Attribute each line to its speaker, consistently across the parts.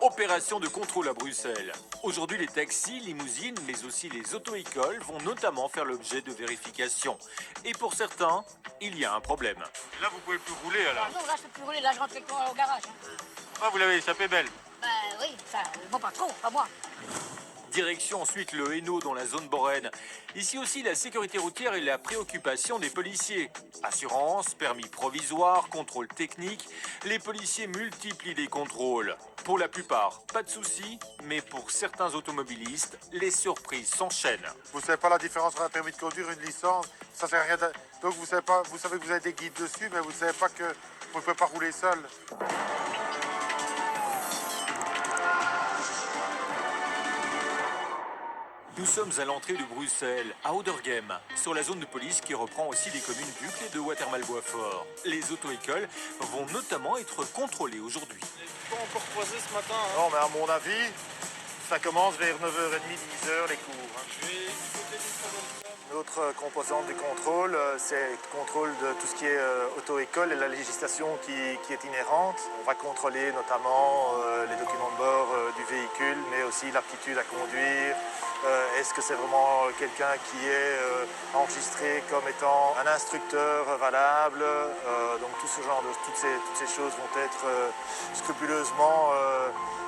Speaker 1: Opération de contrôle à Bruxelles. Aujourd'hui, les taxis, limousines, mais aussi les auto-écoles vont notamment faire l'objet de vérifications. Et pour certains, il y a un problème.
Speaker 2: Là, vous pouvez plus rouler alors.
Speaker 3: Ah non, là je peux plus rouler, là je rentre avec toi au garage.
Speaker 2: Ah, vous l'avez échappé belle.
Speaker 3: Bah oui, ça, mon patron, pas moi.
Speaker 1: Direction ensuite le Hainaut dans la zone Borène. Ici aussi, la sécurité routière est la préoccupation des policiers. Assurance, permis provisoire, contrôle technique, les policiers multiplient les contrôles. Pour la plupart, pas de soucis, mais pour certains automobilistes, les surprises s'enchaînent.
Speaker 4: Vous savez pas la différence entre un permis de conduire et une licence, ça sert à rien. Donc vous savez pas, vous savez que vous avez des guides dessus, mais vous savez pas que vous ne pouvez pas rouler seul.
Speaker 1: Nous sommes à l'entrée de Bruxelles, à Oudergem, sur la zone de police qui reprend aussi les communes d'Uccle et de Watermal-Boisfort. Les auto-écoles vont notamment être contrôlées aujourd'hui.
Speaker 2: Pas encore croisé ce matin. Hein.
Speaker 4: Non, mais à mon avis, ça commence vers 9h30, 10h les cours.
Speaker 2: Je vais du côté du travail.
Speaker 4: L'autre composante du contrôle, c'est le contrôle de tout ce qui est auto-école et la législation qui est inhérente. On va contrôler notamment les documents de bord du véhicule, mais aussi l'aptitude à conduire. Est-ce que c'est vraiment quelqu'un qui est enregistré comme étant un instructeur valable. Donc tout ce genre de, toutes ces choses vont être scrupuleusement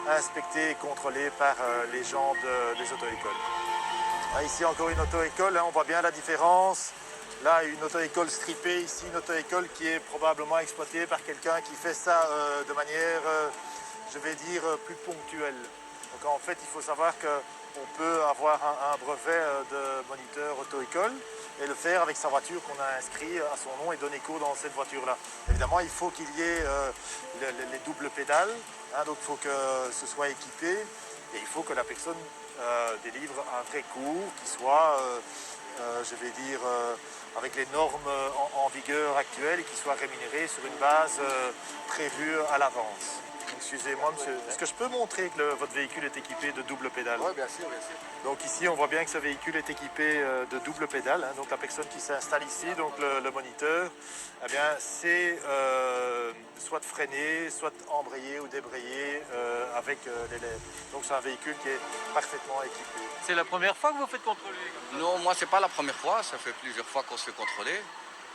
Speaker 4: inspectées et contrôlées par les gens des auto-écoles. Ici encore une auto-école, hein, on voit bien la différence. Là, une auto-école strippée, ici une auto-école qui est probablement exploitée par quelqu'un qui fait ça de manière, je vais dire, plus ponctuelle. Donc en fait, il faut savoir qu'on peut avoir un brevet de moniteur auto-école et le faire avec sa voiture qu'on a inscrit à son nom et donner cours dans cette voiture-là. Évidemment, il faut qu'il y ait les doubles pédales, hein, donc il faut que ce soit équipé et il faut que la personne délivre un vrai cours qui soit, je vais dire, avec les normes en vigueur actuelles et qui soit rémunéré sur une base prévue à l'avance. Excusez-moi, monsieur, est-ce que je peux montrer que votre véhicule est équipé de double pédale?
Speaker 5: Oui, bien sûr, bien sûr.
Speaker 4: Donc ici, on voit bien que ce véhicule est équipé de double pédale. Hein, donc la personne qui s'installe ici, donc le moniteur, eh bien, c'est soit freiner, soit embrayer ou débrayer avec l'élève. Donc c'est un véhicule qui est parfaitement équipé.
Speaker 2: C'est la première fois que vous faites contrôler comme ça?
Speaker 5: Non, moi, c'est pas la première fois. Ça fait plusieurs fois qu'on se fait contrôler.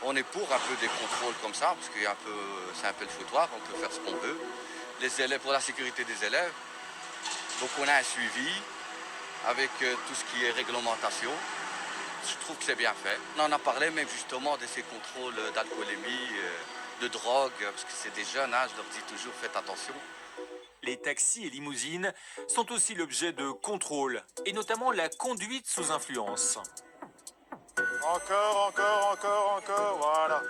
Speaker 5: On est pour un peu des contrôles comme ça, parce que c'est un peu le foutoir, on peut faire ce qu'on veut. Les élèves, pour la sécurité des élèves. Donc on a un suivi avec tout ce qui est réglementation. Je trouve que c'est bien fait. On en a parlé même justement de ces contrôles d'alcoolémie, de drogue, parce que c'est des jeunes, hein, je leur dis toujours faites attention.
Speaker 1: Les taxis et limousines sont aussi l'objet de contrôles, et notamment la conduite sous influence.
Speaker 4: Encore, voilà.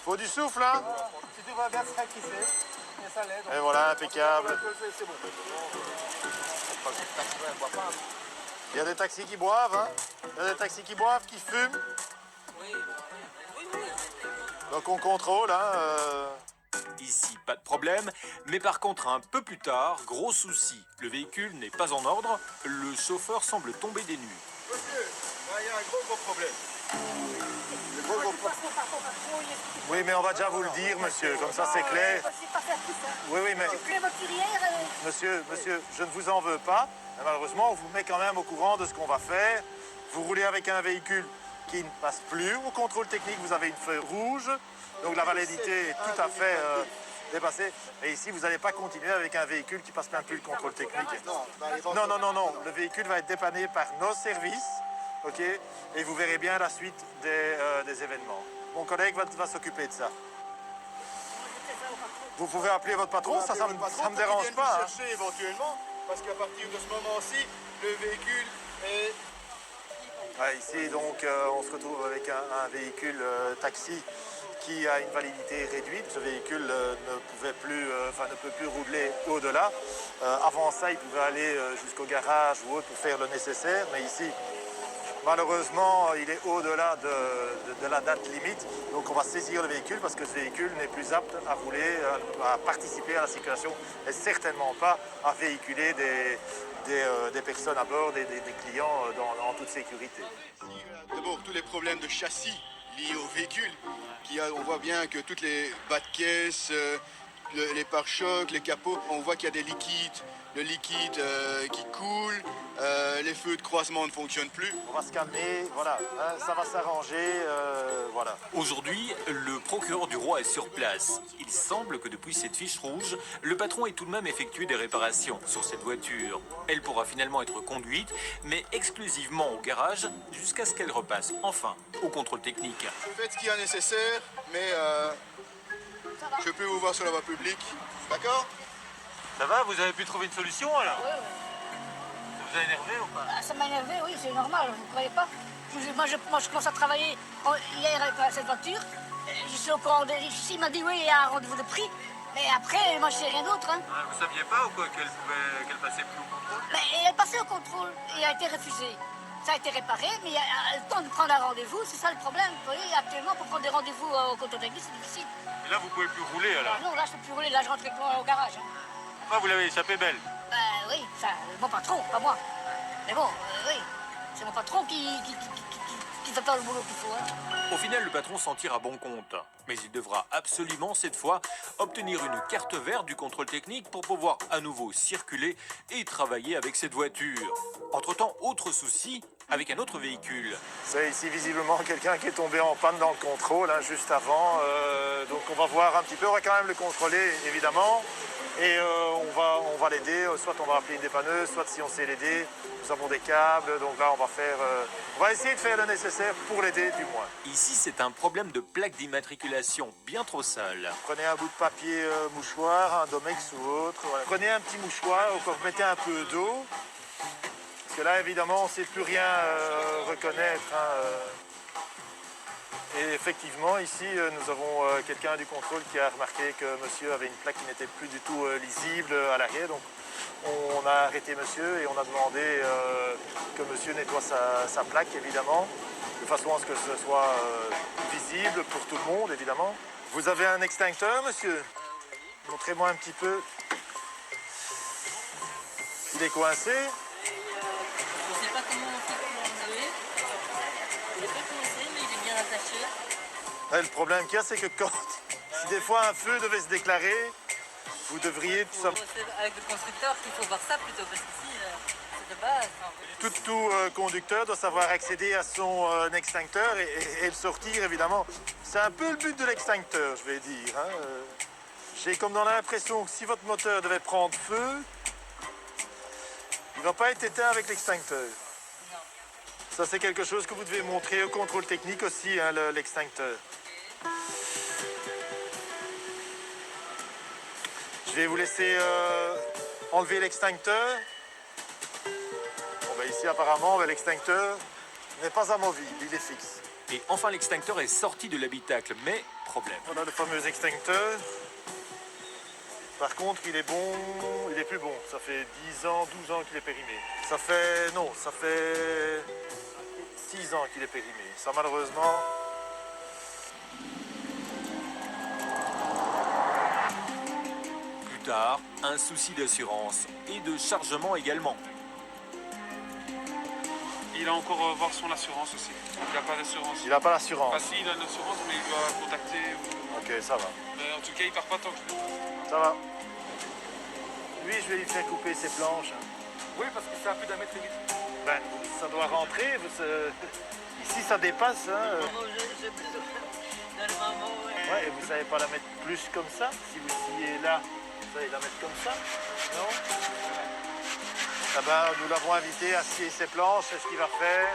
Speaker 4: Faut du souffle, hein?
Speaker 6: Si tout va bien, c'est crissé. Et ça l'est.
Speaker 4: Et voilà, impeccable.
Speaker 6: C'est bon.
Speaker 4: Il y a des taxis qui boivent, hein? Il y a des taxis qui boivent, qui fument. Donc on contrôle, hein?
Speaker 1: Ici, pas de problème, mais par contre, un peu plus tard, gros souci. Le véhicule n'est pas en ordre, le chauffeur semble tomber des nues.
Speaker 2: Monsieur, il y a un gros problème.
Speaker 4: Oui, mais on va déjà vous le dire, monsieur, comme ça c'est clair. Oui, mais monsieur, je ne vous en veux pas. Mais malheureusement, on vous met quand même au courant de ce qu'on va faire. Vous roulez avec un véhicule qui ne passe plus au contrôle technique. Vous avez une feuille rouge, donc la validité est tout à fait dépassée. Et ici, vous n'allez pas continuer avec un véhicule qui passe même plus le contrôle technique. Non. Le véhicule va être dépanné par nos services. Ok, et vous verrez bien la suite des événements. Mon collègue va s'occuper de ça. Vous pouvez appeler votre patron, ça me dérange pas.
Speaker 2: Hein. Chercher éventuellement, parce qu'à partir de ce moment-ci, le véhicule est...
Speaker 4: Ouais, ici, donc, on se retrouve avec un véhicule taxi qui a une validité réduite. Ce véhicule ne peut plus rouler au-delà. Avant ça, il pouvait aller jusqu'au garage ou autre pour faire le nécessaire, mais ici, malheureusement, il est au-delà de la date limite, donc on va saisir le véhicule parce que ce véhicule n'est plus apte à rouler, à participer à la circulation et certainement pas à véhiculer des personnes à bord, des clients en toute sécurité.
Speaker 7: D'abord, tous les problèmes de châssis liés au véhicule, on voit bien que toutes les bas de caisse, les pare-chocs, les capots. On voit qu'il y a des liquides, le liquide qui coule, les feux de croisement ne fonctionnent plus.
Speaker 4: On va se calmer, voilà, hein, ça va s'arranger, voilà.
Speaker 1: Aujourd'hui, le procureur du roi est sur place. Il semble que depuis cette fiche rouge, le patron ait tout de même effectué des réparations sur cette voiture. Elle pourra finalement être conduite, mais exclusivement au garage, jusqu'à ce qu'elle repasse enfin au contrôle technique.
Speaker 7: Faites ce qu'il y a nécessaire, mais je peux vous voir sur la voie publique. D'accord?
Speaker 2: Ça va, vous avez pu trouver une solution alors?
Speaker 3: Oui, oui.
Speaker 2: Ça vous a énervé ou pas?
Speaker 3: Ah, ça m'a énervé, oui, c'est normal, vous ne croyez pas? Moi, je commence à travailler hier avec cette voiture. Je suis au courant de... Ici, il m'a dit oui, il y a un rendez-vous de prix. Mais après, moi, je sais rien d'autre. Hein.
Speaker 2: Vous saviez pas ou quoi qu'elle passait plus au contrôle?
Speaker 3: Mais elle est passée au contrôle et a été refusée. Ça a été réparé, mais il y a le temps de prendre un rendez-vous, c'est ça le problème. Vous voyez, actuellement, pour prendre des rendez-vous au contrôle technique, c'est difficile.
Speaker 2: Et là, vous pouvez plus rouler alors?
Speaker 3: Ah non, là, je ne peux plus rouler, là, je rentre au garage. Hein.
Speaker 2: Ah, vous l'avez échappé belle.
Speaker 3: Oui, enfin, mon patron, pas moi. Mais bon, oui, c'est mon patron qui fait pas le boulot qu'il faut. Hein.
Speaker 1: Au final, le patron s'en tire à bon compte. Mais il devra absolument, cette fois, obtenir une carte verte du contrôle technique pour pouvoir à nouveau circuler et travailler avec cette voiture. Entre-temps, autre souci avec un autre véhicule.
Speaker 4: C'est ici visiblement quelqu'un qui est tombé en panne dans le contrôle, hein, juste avant. Donc on va voir un petit peu, on va quand même le contrôler, évidemment. Et on va l'aider, soit on va appeler une dépanneuse, soit si on sait l'aider, nous avons des câbles, donc là on va essayer de faire le nécessaire pour l'aider du moins.
Speaker 1: Ici, c'est un problème de plaque d'immatriculation bien trop sale.
Speaker 4: Prenez un bout de papier mouchoir, un Domex ou autre, voilà. Prenez un petit mouchoir, encore mettez un peu d'eau, parce que là évidemment on ne sait plus rien reconnaître. Hein, Et effectivement, ici, nous avons quelqu'un du contrôle qui a remarqué que monsieur avait une plaque qui n'était plus du tout lisible à l'arrière. Donc, on a arrêté monsieur et on a demandé que monsieur nettoie sa plaque, évidemment, de façon à ce que ce soit visible pour tout le monde, évidemment. Vous avez un extincteur, monsieur? Montrez-moi un petit peu. Il est coincé?
Speaker 8: Je ne sais pas comment on fait pour l'enlever. Il n'est pas coincé, mais il est bien attaché.
Speaker 4: Ouais, le problème qu'il y a, c'est que si des fois un feu devait se déclarer, vous devriez tout ça.
Speaker 8: C'est avec le constructeur qu'il faut voir ça plutôt, parce qu'ici, c'est de base.
Speaker 4: Tout conducteur doit savoir accéder à son extincteur et le sortir, évidemment. C'est un peu le but de l'extincteur, je vais dire. Hein. J'ai comme dans l'impression que si votre moteur devait prendre feu, il ne va pas être éteint avec l'extincteur. Ça, c'est quelque chose que vous devez montrer au contrôle technique aussi, hein, l'extincteur. Je vais vous laisser enlever l'extincteur. Bon, ben ici, apparemment, l'extincteur n'est pas amovible, il est fixe.
Speaker 1: Et enfin, l'extincteur est sorti de l'habitacle, mais problème.
Speaker 4: Voilà le fameux extincteur. Par contre, il est bon, il est plus bon. Ça fait 10 ans, 12 ans qu'il est périmé. Ça fait 6 ans qu'il est périmé. Ça, malheureusement...
Speaker 1: Plus tard, un souci d'assurance et de chargement également.
Speaker 9: Il a encore voir son assurance aussi. Il n'a pas d'assurance.
Speaker 4: Il n'a pas l'assurance.
Speaker 9: Ah si, il a une assurance, mais il doit contacter.
Speaker 4: Ok, ça va.
Speaker 9: Mais en tout cas, il part pas tant que je l'ai.
Speaker 4: Ça va. Lui, je vais lui faire couper ses planches.
Speaker 9: Oui, parce que c'est à plus d'un mètre et demi.
Speaker 4: Ben, ça doit rentrer. Ici, ça dépasse. Hein.
Speaker 8: J'ai besoin de le maman, ouais.
Speaker 4: Ouais, et vous savez pas la mettre plus comme ça? Si vous sciez là, vous savez la mettre comme ça? Non? Ah ben, nous l'avons invité à scier ses planches, c'est ce qu'il va faire.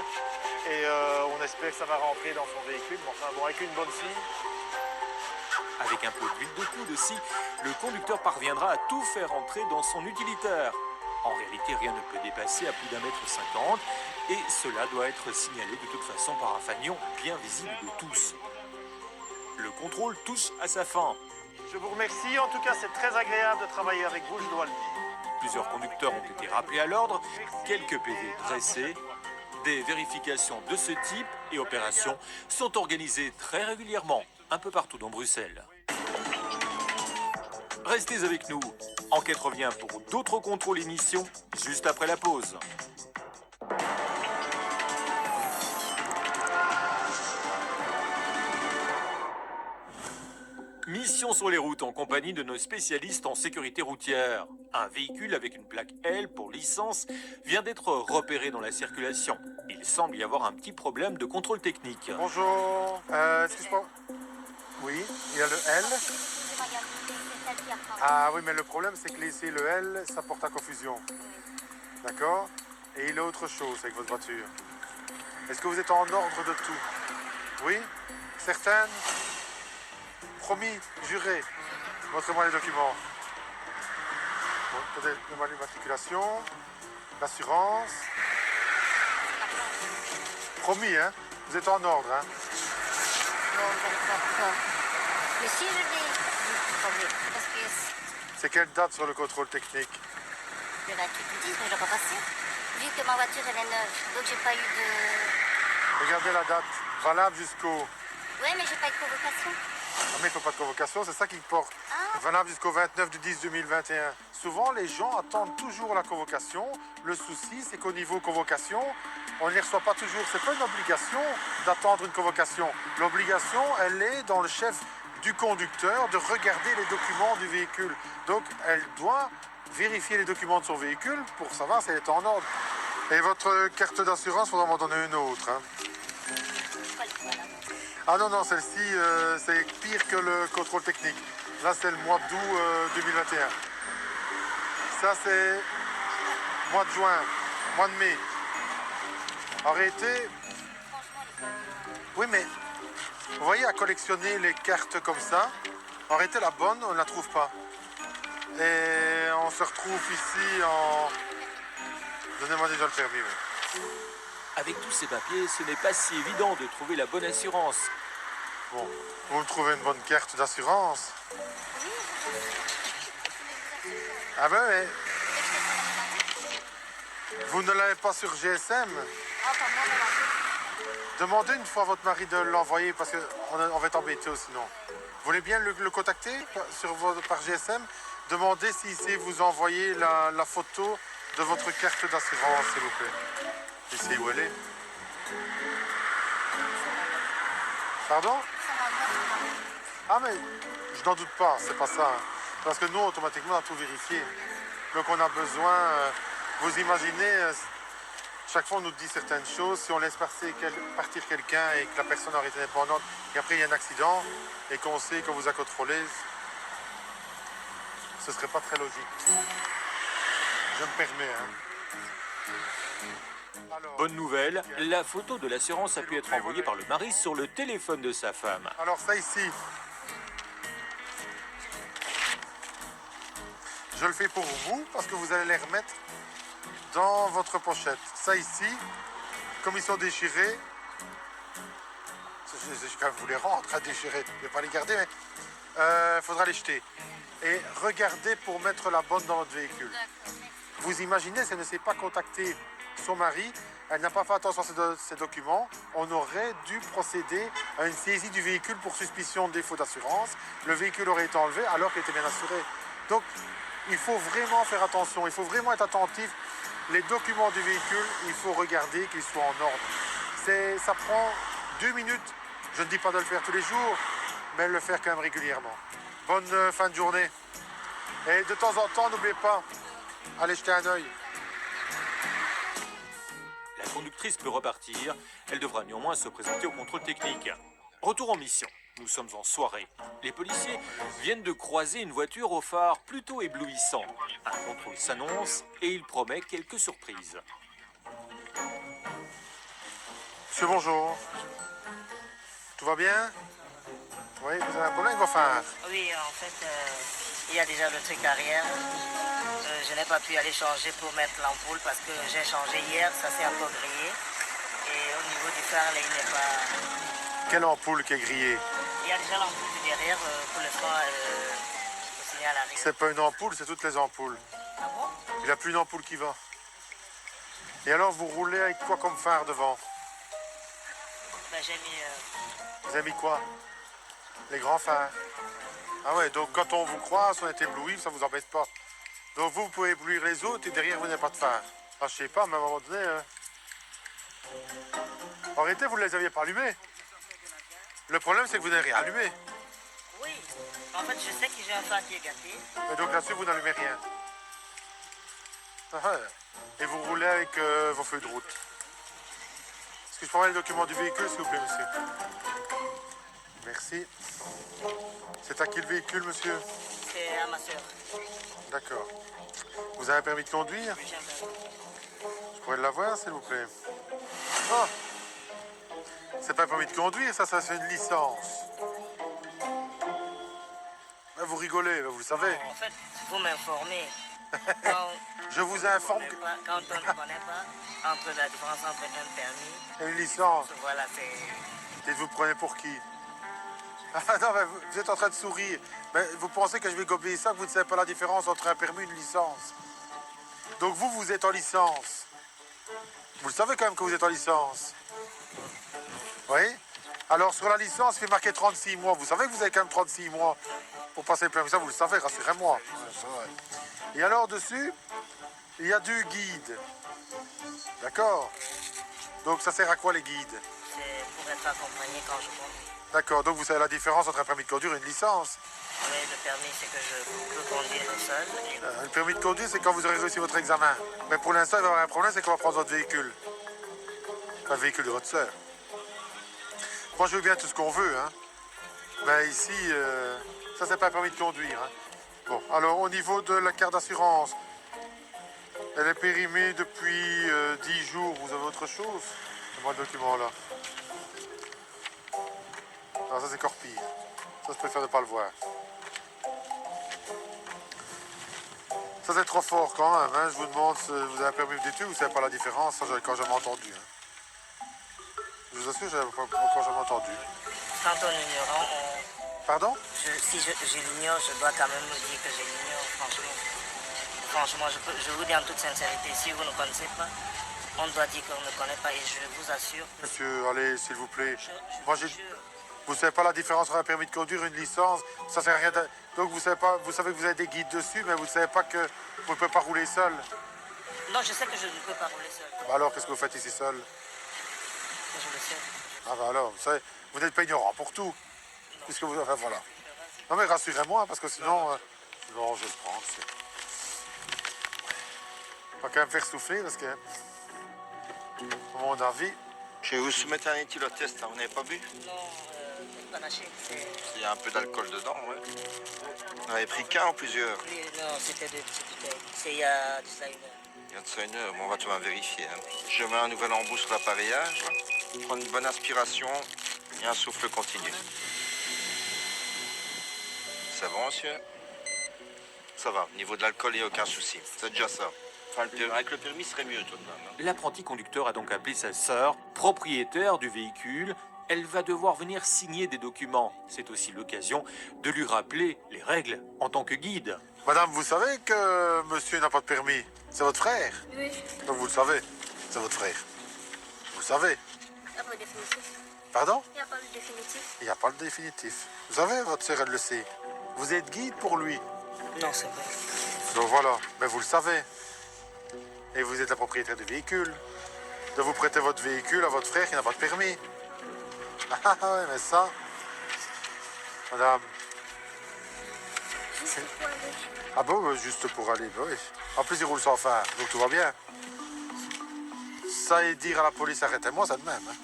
Speaker 4: Et on espère que ça va rentrer dans son véhicule. Mais enfin, bon, avec une bonne scie.
Speaker 1: Avec un peu d'huile de coude aussi, le conducteur parviendra à tout faire entrer dans son utilitaire. En réalité, rien ne peut dépasser à plus d'un mètre 50 et cela doit être signalé de toute façon par un fanion bien visible de tous. Le contrôle touche à sa fin.
Speaker 4: Je vous remercie. En tout cas, c'est très agréable de travailler avec vous, je dois le dire.
Speaker 1: Plusieurs conducteurs ont été rappelés à l'ordre, quelques PV dressés. Des vérifications de ce type et opérations sont organisées très régulièrement, un peu partout dans Bruxelles. Restez avec nous. Enquête revient pour d'autres contrôles émissions juste après la pause. Mission sur les routes en compagnie de nos spécialistes en sécurité routière. Un véhicule avec une plaque L pour licence vient d'être repéré dans la circulation. Il semble y avoir un petit problème de contrôle technique.
Speaker 10: Bonjour, est-ce que je peux... Oui, il y a le L. Ah oui, mais le problème, c'est que ici, le L, ça porte à confusion. D'accord? Et il y a autre chose avec votre voiture. Est-ce que vous êtes en ordre de tout? Oui? Certaines? Promis, juré. Montrez-moi les documents. Bon, peut-être le l'immatriculation, l'assurance. Promis, hein? Vous êtes en ordre, hein?
Speaker 3: Non. Mais si je dis, parce que
Speaker 10: C'est quelle date sur le contrôle technique?
Speaker 3: le 28 du 10, mais je dois pas passer. Vu que ma voiture, elle est neuve, donc j'ai pas eu de...
Speaker 10: Regardez la date, valable jusqu'au...
Speaker 3: Ouais, mais j'ai pas eu de convocation.
Speaker 10: Ah, mais il ne faut pas de convocation, c'est ça qui porte.
Speaker 3: Ah.
Speaker 10: Valable jusqu'au 29 du 10 2021. Souvent, les gens attendent toujours la convocation. Le souci, c'est qu'au niveau convocation, on ne les reçoit pas toujours. Ce n'est pas une obligation d'attendre une convocation. L'obligation, elle est dans le chef du conducteur de regarder les documents du véhicule. Donc, elle doit vérifier les documents de son véhicule pour savoir si elle est en ordre. Et votre carte d'assurance, il faudra m'en donner une autre. Hein. Ah non, celle-ci, c'est pire que le contrôle technique. Là, c'est le mois d'août 2021. Ça, c'est mois de juin, mois de mai. En réalité, oui, mais vous voyez, à collectionner les cartes comme ça, en réalité, la bonne, on ne la trouve pas. Et on se retrouve ici en... Donnez-moi déjà le permis, oui.
Speaker 1: Avec tous ces papiers, ce n'est pas si évident de trouver la bonne assurance.
Speaker 10: Bon, vous me trouvez une bonne carte d'assurance? Ah ben mais... Vous ne l'avez pas sur GSM? Demandez une fois à votre mari de l'envoyer parce qu'on va être embêté sinon. Vous voulez bien le contacter par GSM? Demandez s'il sait vous envoyer la photo de votre carte d'assurance, s'il vous plaît. Ici où elle est. Pardon? Ah mais je n'en doute pas, c'est pas ça. Parce que nous, automatiquement, on a tout vérifié. Donc on a besoin, vous imaginez, chaque fois on nous dit certaines choses, si on laisse partir quelqu'un et que la personne aurait été indépendante, et après il y a un accident, et qu'on sait qu'on vous a contrôlé, ce serait pas très logique. Je me permets, hein. Alors,
Speaker 1: Bonne nouvelle, la photo de l'assurance a pu être envoyée par le mari sur le téléphone de sa femme.
Speaker 10: alors ça ici, je le fais pour vous parce que vous allez les remettre dans votre pochette. Ça ici, comme ils sont déchirés, je vais quand même vous les rendre à déchirer, je ne vais pas les garder, mais il faudra les jeter. Et regardez pour mettre la bonne dans votre véhicule. Vous imaginez, si elle ne s'est pas contacté son mari, elle n'a pas fait attention à ces documents, on aurait dû procéder à une saisie du véhicule pour suspicion de défaut d'assurance. Le véhicule aurait été enlevé alors qu'il était bien assuré. Donc, il faut vraiment faire attention, il faut vraiment être attentif. Les documents du véhicule, il faut regarder qu'ils soient en ordre. Ça prend 2 minutes, je ne dis pas de le faire tous les jours, mais le faire quand même régulièrement. Bonne fin de journée. Et de temps en temps, n'oubliez pas, allez jeter un œil.
Speaker 1: La conductrice peut repartir, elle devra néanmoins se présenter au contrôle technique. Retour en mission. Nous sommes en soirée. Les policiers viennent de croiser une voiture au phare plutôt éblouissant. Un contrôle s'annonce et il promet quelques surprises.
Speaker 10: Monsieur, bonjour. Tout va bien? Oui, vous avez un problème avec vos phares?
Speaker 8: Oui, en fait, il y a déjà le truc arrière. Je n'ai pas pu aller changer pour mettre l'ampoule parce que j'ai changé hier, ça s'est un peu grillé. Et au niveau du phare, là, il n'est pas...
Speaker 10: Quelle ampoule qui est grillée?
Speaker 8: Il y a déjà l'ampoule du derrière pour l'instant, le signal arrive.
Speaker 10: C'est pas une ampoule, c'est toutes les ampoules.
Speaker 8: Ah bon?
Speaker 10: Il n'y a plus une ampoule qui va. Et alors, vous roulez avec quoi comme phare devant?
Speaker 8: Ben, j'ai mis...
Speaker 10: Vous avez mis quoi? Les grands phares. Ah ouais, donc quand on vous croise, on est ébloui, ça vous embête pas. Donc vous pouvez éblouir les autres et derrière vous n'avez pas de phare. Ah, je sais pas, mais à un moment donné... En réalité, vous ne les aviez pas allumés. Le problème, c'est que vous n'avez rien allumé.
Speaker 8: Oui, En fait, je sais que j'ai un phare qui est gâté.
Speaker 10: Et donc là-dessus, vous n'allumez rien. Ah ouais. Et vous roulez avec vos feux de route. Est-ce que je peux avoir les documents du véhicule, s'il vous plaît, monsieur? Merci. C'est à qui le véhicule, monsieur?
Speaker 8: C'est à ma soeur.
Speaker 10: D'accord. Vous avez un permis de conduire?
Speaker 8: Oui, j'ai un permis.
Speaker 10: Je pourrais l'avoir, s'il vous plaît? Ah! C'est pas un permis de conduire, ça c'est une licence. Mais vous rigolez, vous le savez.
Speaker 8: En fait, vous m'informez. Quand,
Speaker 10: Je vous informe que...
Speaker 8: quand on ne connaît pas entre la différence entre un permis
Speaker 10: Et une licence.
Speaker 8: voilà, c'est...
Speaker 10: Et vous prenez pour qui? Ah non, mais vous êtes en train de sourire. Mais vous pensez que je vais gober ça, que vous ne savez pas la différence entre un permis et une licence. Donc vous êtes en licence. Vous le savez quand même que vous êtes en licence. Oui? Alors sur la licence, il fait marquer 36 mois. Vous savez que vous avez quand même 36 mois pour passer le permis. Ça, vous le savez, rassurez-moi. Et alors dessus, il y a 2 guides. D'accord? Donc ça sert à quoi les guides?
Speaker 8: C'est pour être accompagné quand je conduis.
Speaker 10: D'accord, donc vous savez la différence entre un permis de conduire et une licence.
Speaker 8: Oui, le permis, c'est que je peux conduire seul. Et...
Speaker 10: Le permis de conduire, c'est quand vous aurez réussi votre examen. Mais pour l'instant, il va y avoir un problème, c'est qu'on va prendre votre véhicule. Enfin, le véhicule de votre sœur. Moi, je veux bien tout ce qu'on veut, hein. Mais ici, ça, c'est pas un permis de conduire, hein. Bon, alors, au niveau de la carte d'assurance, elle est périmée depuis 10 jours. Vous avez autre chose? C'est moi le document, là. Non, ça, c'est encore pire. Ça, je préfère ne pas le voir. Ça, c'est trop fort quand même, hein. Je vous demande si vous avez un permis d'études, vous ne savez pas la différence, ça, quand jamais entendu. Hein. Je vous assure, je n'avais pas quand jamais entendu.
Speaker 8: Quand on ignore, on...
Speaker 10: Pardon?
Speaker 8: Si je l'ignore, je dois quand même me dire que je l'ignore, franchement. Franchement, je vous dis en toute sincérité, si vous ne connaissez pas, on doit dire qu'on ne connaît pas et je vous assure.
Speaker 10: Monsieur, allez, s'il vous plaît. Moi,
Speaker 8: je
Speaker 10: j'ai... Vous ne savez pas la différence entre un permis de conduire et une licence, ça sert à rien. Donc vous savez pas, vous savez que vous avez des guides dessus, mais vous ne savez pas que vous ne pouvez pas rouler seul.
Speaker 8: Non, je sais que je ne peux pas rouler seul.
Speaker 10: Bah alors, qu'est-ce que vous faites ici seul?
Speaker 8: Je le sais.
Speaker 10: Ah bah alors, vous savez, vous n'êtes pas ignorant pour tout. Puisque vous, enfin voilà. Non mais rassurez-moi, parce que sinon, non, je vais le prendre. On va quand même faire souffler, parce que, à mon avis,
Speaker 11: Je vais vous soumettre un éthylotest, hein. Vous n'avez pas bu?
Speaker 8: Non, panaché, c'est...
Speaker 11: Il y a un peu d'alcool dedans, ouais. Vous en avez pris qu'un ou plusieurs?
Speaker 8: Oui, non, c'était des petites bouteilles. C'est il y a de ça 1 heure.
Speaker 11: Il y a de ça 1 heure, bon, on va tout vérifier. Hein. Je mets un nouvel embout sur l'appareillage. Prendre une bonne aspiration et un souffle continu. C'est bon, monsieur? Ça va, au niveau de l'alcool, il n'y a aucun souci. C'est déjà ça. Enfin, avec le permis, ce serait mieux tout de même. Hein.
Speaker 1: L'apprenti conducteur a donc appelé sa sœur, propriétaire du véhicule. Elle va devoir venir signer des documents. C'est aussi l'occasion de lui rappeler les règles en tant que guide.
Speaker 10: madame, vous savez que monsieur n'a pas de permis? C'est votre frère?
Speaker 3: Oui.
Speaker 10: Donc vous le savez, c'est votre frère. Vous le savez.
Speaker 3: Il n'y a pas le définitif.
Speaker 10: Pardon?
Speaker 3: Il n'y a pas le définitif.
Speaker 10: Il n'y a pas le définitif. Vous savez, votre sœur, elle le sait. Vous êtes guide pour lui.
Speaker 8: Non, c'est vrai.
Speaker 10: Donc voilà, mais vous le savez. Et vous êtes la propriétaire du véhicule. De vous prêter votre véhicule à votre frère qui n'a pas de permis. Ah ouais, mais ça... Madame...
Speaker 3: Juste pour aller.
Speaker 10: Ah bon, juste pour aller, bah oui. En plus, il roule sans phare, donc tout va bien. Ça et dire à la police, arrêtez-moi, c'est de même. Hein.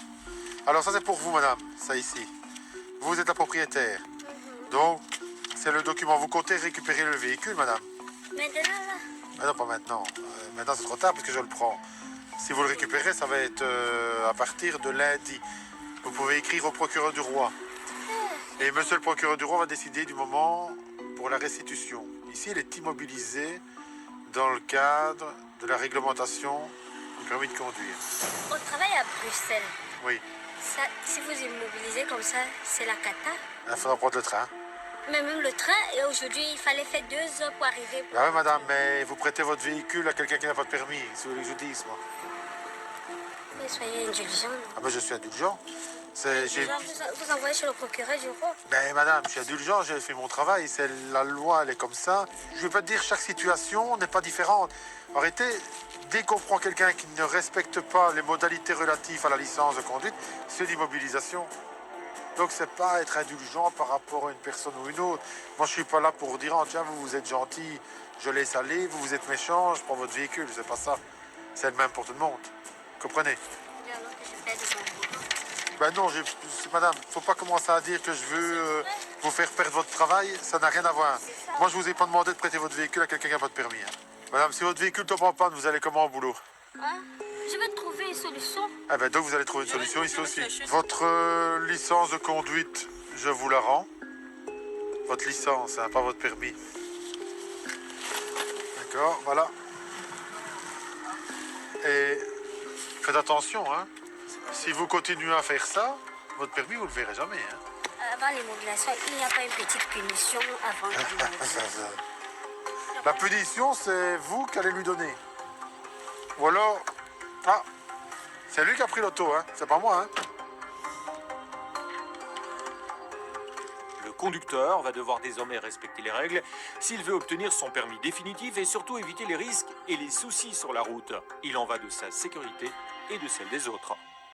Speaker 10: Alors ça, c'est pour vous, madame, ça ici. Vous êtes la propriétaire. Donc, c'est le document. Vous comptez récupérer le véhicule, madame?
Speaker 3: Maintenant, là.
Speaker 10: Ah non, pas maintenant. Maintenant, c'est trop tard parce que je le prends. Si vous le récupérez, ça va être à partir de lundi. Vous pouvez écrire au procureur du roi. Et monsieur le procureur du roi va décider du moment pour la restitution. Ici, il est immobilisé dans le cadre de la réglementation du permis de conduire.
Speaker 3: On travaille à Bruxelles.
Speaker 10: Oui.
Speaker 3: Ça, si vous immobilisez comme ça, c'est la cata.
Speaker 10: Il faudra prendre le train.
Speaker 3: Mais même le train, et aujourd'hui, il fallait faire 2 heures pour arriver.
Speaker 10: Ah oui, madame, mais vous prêtez votre véhicule à quelqu'un qui n'a pas de permis. C'est ce que je dis, moi.
Speaker 3: Mais soyez indulgent.
Speaker 10: Ah ben, je suis indulgent.
Speaker 3: Vous envoyez chez le procureur du roi.
Speaker 10: Ben madame, je suis indulgent, j'ai fait mon travail, c'est la loi, elle est comme ça. Je ne veux pas dire chaque situation n'est pas différente. Arrêtez, dès qu'on prend quelqu'un qui ne respecte pas les modalités relatives à la licence de conduite, c'est l'immobilisation. Donc c'est pas être indulgent par rapport à une personne ou une autre. Moi je suis pas là pour dire, oh, tiens, vous êtes gentil, je laisse aller, vous êtes méchant, je prends votre véhicule, c'est pas ça. C'est le même pour tout le monde. Comprenez? Ben non, madame, faut pas commencer à dire que je veux vous faire perdre votre travail, ça n'a rien à voir. Moi je vous ai pas demandé de prêter votre véhicule à quelqu'un qui n'a pas de permis. Hein. Madame, si votre véhicule tombe en panne, vous allez comment au boulot?
Speaker 12: Je vais trouver une solution.
Speaker 10: Ah ben donc vous allez trouver une solution ici aussi. Votre licence de conduite, je vous la rends. Votre licence, hein, pas votre permis. D'accord, voilà. Et faites attention, hein. Si vous continuez à faire ça, votre permis, vous ne le verrez jamais. Hein.
Speaker 12: Avant l'immobilisation, il n'y a pas une petite punition avant l'immobilisation.
Speaker 10: La punition, c'est vous qui allez lui donner. Ou alors... Ah, c'est lui qui a pris l'auto, hein. C'est pas moi, hein.
Speaker 1: Le conducteur va devoir désormais respecter les règles s'il veut obtenir son permis définitif et surtout éviter les risques et les soucis sur la route. Il en va de sa sécurité et de celle des autres.